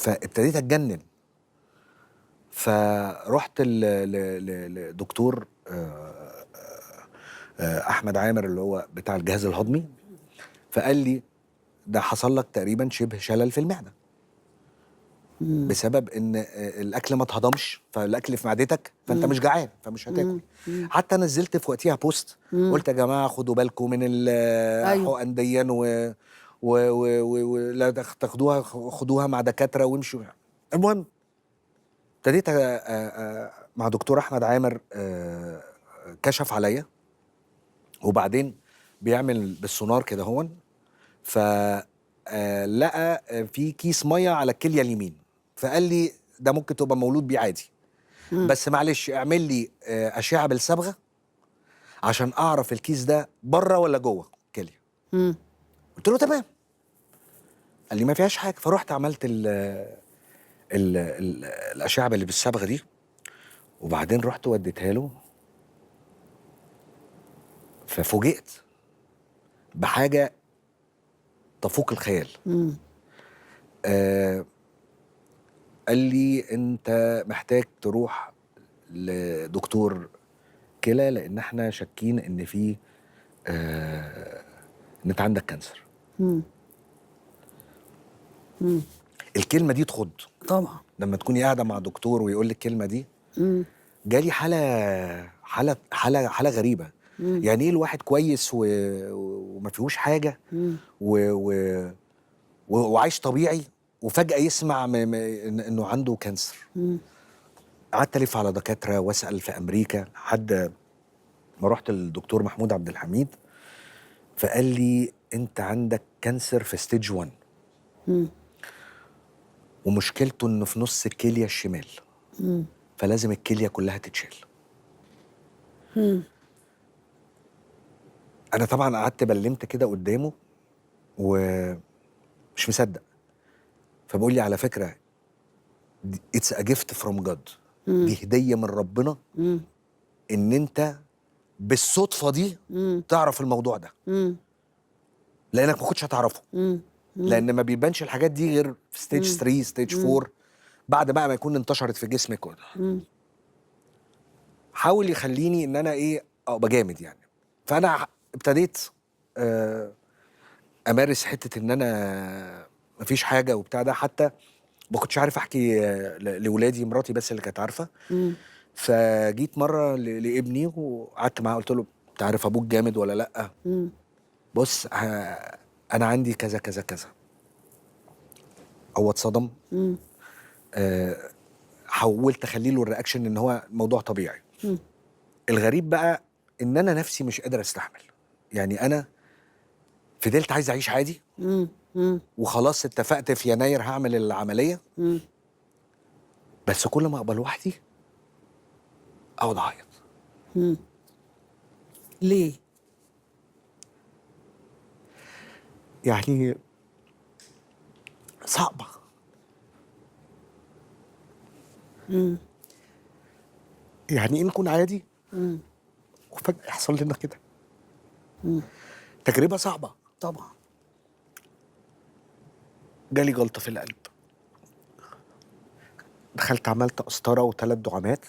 فابتديت اتجنن. فرحت لدكتور احمد عامر اللي هو بتاع الجهاز الهضمي، فقال لي ده حصل لك تقريبا شبه شلل في المعده بسبب ان الاكل ما اتهضمش، فالاكل في معدتك فانت مش جعان فمش هتاكل. حتى نزلت في وقتها بوست قلت يا جماعه خدوا بالكم من ايوه الحقن ديا ولا تاخدوها، خدوها مع دكاتره وامشوا. المهم ابتديت مع دكتور احمد عامر، كشف عليا وبعدين بيعمل بالسونار كده هون، فلقى في كيس ميه على الكليه اليمين، فقال لي ده ممكن تبقى مولود بيه عادي، بس معلش اعمل لي اشعه بالصبغه عشان اعرف الكيس ده بره ولا جوه الكليه. قلت له تمام. قال لي ما فيهاش حاجه. فروحت عملت ال الاشعه اللي بالصبغه دي، وبعدين رحت وديتها له، ففوجئت بحاجه تفوق الخيال. قال لي انت محتاج تروح لدكتور كلى لان احنا شاكين ان في ان انت عندك كانسر. الكلمه دي تخض طبعا. لما تكوني قاعده مع دكتور ويقول لك الكلمه دي. جالي حاله غريبه. يعني ايه الواحد كويس وما فيهوش حاجه وعايش طبيعي وفجاه يسمع انه عنده كانسر. قعدت الف على دكاتره واسال في امريكا لحد ما رحت للدكتور محمود عبد الحميد، فقال لي انت عندك كانسر في ستيج 1 ومشكلته انه في نص الكليه الشمال، فلازم الكليه كلها تتشال. انا طبعا قعدت بلمت كده قدامه ومش مصدق، فبقول لي على فكره اتس ا جيفت فروم جاد، دي هديه من ربنا ان انت بالصدفه دي تعرف الموضوع ده، لانك ما كنتش هتعرفه، لان ما بيبانش الحاجات دي غير في ستيج 3 ستيج 4 بعد بقى ما يكون انتشرت في جسمك وده. حاول يخليني ان انا ايه ابقى جامد يعني. فانا ابتديت امارس حته ان انا مفيش حاجه وبتاع ده. حتى ما كنتش عارف احكي لاولادي، مراتي بس اللي كانت عارفه. فجيت مره لابني وقعدت معاه قلت له انت عارف ابوك جامد ولا لا؟ بص انا عندي كذا كذا كذا. هو اتصدم. حاولت اخلي له الرياكشن ان هو موضوع طبيعي. الغريب بقى ان انا نفسي مش قادر استحمل. يعني انا فضلت عايز اعيش عادي وخلاص اتفقت في يناير هعمل العمليه، بس كل ما ابقى لوحدي اقعد اعيط. ليه؟ يعني صعبه. يعني ايه نكون عادي وفجاه يحصل لنا كده؟ تجربه صعبه. طبعا. جالي جلطه في القلب، دخلت عملت قسطره و3 دعامات،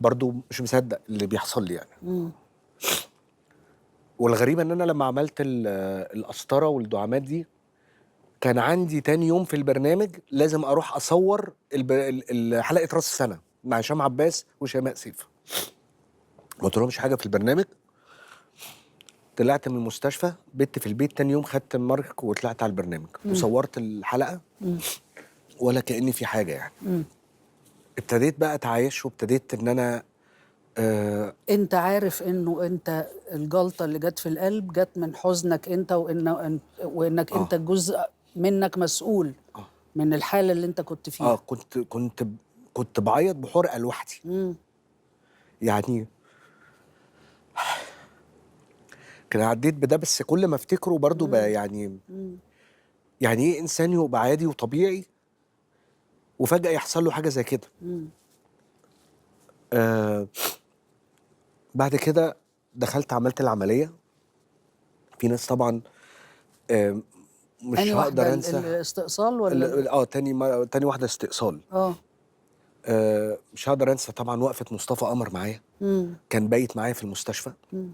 برضو مش مصدق اللي بيحصل لي يعني. والغريب ان انا لما عملت القسطره والدعامات دي كان عندي تاني يوم في البرنامج لازم اروح اصور حلقه راس السنه مع هشام عباس وشيماء سيف. ما قلت لهمش حاجه في البرنامج. طلعت من المستشفى بت في البيت، تاني يوم خدت المارك وطلعت على البرنامج وصورت الحلقه ولا كأني في حاجه يعني. ابتديت بقى اتعايش وابتديت ان انا انت عارف انه انت الجلطه اللي جت في القلب جت من حزنك انت وانك انت جزء منك مسؤول من الحاله اللي انت كنت فيها. كنت بعيط بحرقه لوحدي. يعني كان عديت بده، بس كل ما افتكره برضو بقى يعني ايه انسان يبقى عادي وطبيعي وفجأة يحصل له حاجة زي كده. بعد كده دخلت عملت العملية. في ناس طبعا مش أنهي هاقدر واحدة أنسى الاستئصال ولا تاني واحدة استئصال. مش هاقدر أنسى طبعًا وقفة مصطفى قمر معايا، إمم، كان بايت معايا في المستشفى. إمم.